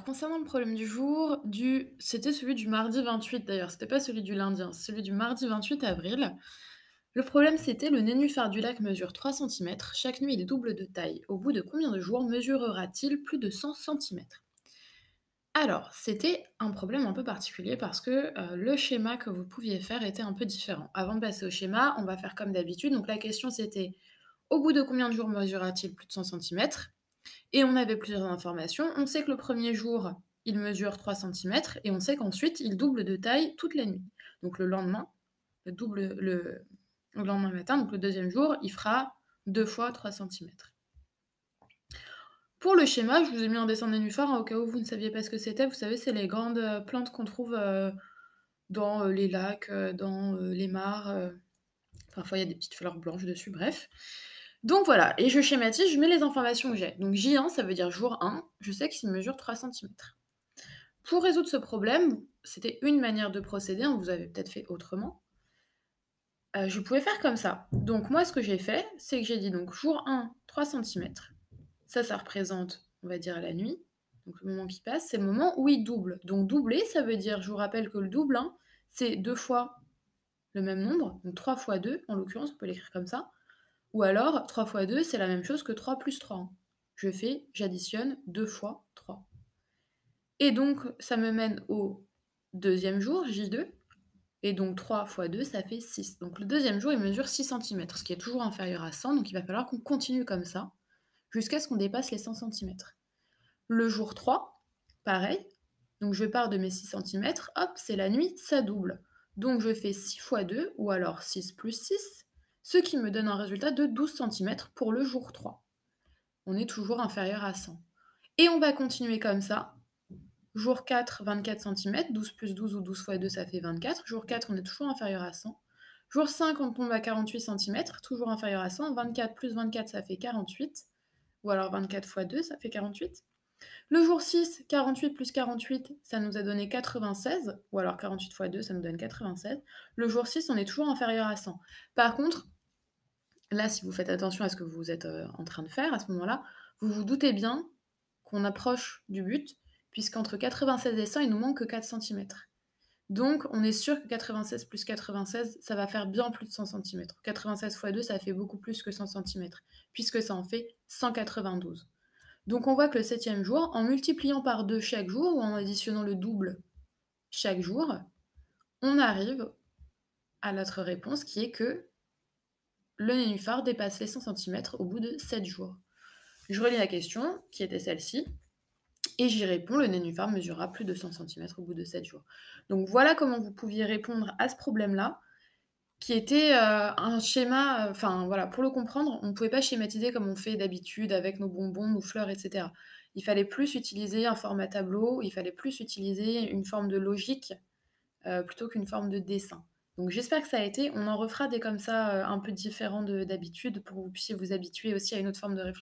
concernant le problème du jour, c'était celui du mardi 28 d'ailleurs, c'était pas celui du lundi, hein, c'est celui du mardi 28 avril. Le problème, c'était le nénuphar du lac mesure 3 centimètres. Chaque nuit, il double de taille. Au bout de combien de jours mesurera-t-il plus de 100 centimètres? Alors, c'était un problème un peu particulier parce que le schéma que vous pouviez faire était un peu différent. Avant de passer au schéma, on va faire comme d'habitude. Donc la question c'était, au bout de combien de jours mesurera-t-il plus de 100 centimètres? Et on avait plusieurs informations. On sait que le premier jour, il mesure 3 centimètres et on sait qu'ensuite, il double de taille toute la nuit. Donc le lendemain, le lendemain matin, donc le deuxième jour, il fera 2 fois 3 centimètres. Pour le schéma, je vous ai mis un dessin de nénuphar, hein, au cas où vous ne saviez pas ce que c'était. Vous savez, c'est les grandes, plantes qu'on trouve, dans, les lacs, dans, les mares, parfois il y a des petites fleurs blanches dessus, bref. Donc voilà, et je schématise, je mets les informations que j'ai. Donc J1, ça veut dire jour 1, je sais qu'il mesure 3 centimètres. Pour résoudre ce problème, c'était une manière de procéder, hein, vous avez peut-être fait autrement. Je pouvais faire comme ça. Donc moi, ce que j'ai fait, c'est que j'ai dit donc jour 1, 3 centimètres. Ça représente, on va dire, la nuit. Donc le moment qui passe, c'est le moment où il double. Donc doubler, ça veut dire, je vous rappelle que le double, hein, c'est 2 fois le même nombre, donc 3 fois 2, en l'occurrence, on peut l'écrire comme ça. Ou alors 3 fois 2, c'est la même chose que 3 plus 3, hein. J'additionne 2 fois 3. Et donc ça me mène au deuxième jour, J2, et donc 3 fois 2, ça fait 6. Donc le deuxième jour, il mesure 6 centimètres, ce qui est toujours inférieur à 100, donc il va falloir qu'on continue comme ça, jusqu'à ce qu'on dépasse les 100 centimètres. Le jour 3, pareil, donc je pars de mes 6 centimètres, hop, c'est la nuit, ça double. Donc je fais 6 fois 2, ou alors 6 plus 6, ce qui me donne un résultat de 12 centimètres pour le jour 3. On est toujours inférieur à 100. Et on va continuer comme ça. Jour 4, 24 centimètres, 12 plus 12 ou 12 fois 2, ça fait 24. Jour 4, on est toujours inférieur à 100. Jour 5, on tombe à 48 centimètres, toujours inférieur à 100. 24 plus 24, ça fait 48. Ou alors 24 fois 2, ça fait 48. Le jour 6, 48 plus 48, ça nous a donné 96. Ou alors 48 fois 2, ça nous donne 96. Le jour 6, on est toujours inférieur à 100. Par contre, là, si vous faites attention à ce que vous êtes en train de faire à ce moment-là, vous vous doutez bien qu'on approche du but, puisqu'entre 96 et 100, il nous manque que 4 centimètres. Donc, on est sûr que 96 plus 96, ça va faire bien plus de 100 centimètres. 96 fois 2, ça fait beaucoup plus que 100 centimètres, puisque ça en fait 192. Donc, on voit que le septième jour, en multipliant par 2 chaque jour, ou en additionnant le double chaque jour, on arrive à notre réponse qui est que le nénuphar dépasse les 100 centimètres au bout de 7 jours. Je relis la question, qui était celle-ci, et j'y réponds, le nénuphar mesurera plus de 100 centimètres au bout de 7 jours. Donc voilà comment vous pouviez répondre à ce problème-là, qui était un schéma, enfin voilà, pour le comprendre, on ne pouvait pas schématiser comme on fait d'habitude avec nos bonbons, nos fleurs, etc. Il fallait plus utiliser un format tableau, il fallait plus utiliser une forme de logique plutôt qu'une forme de dessin. Donc j'espère que ça a été. On en refera des comme ça un peu différents d'habitude pour que vous puissiez vous habituer aussi à une autre forme de réflexion.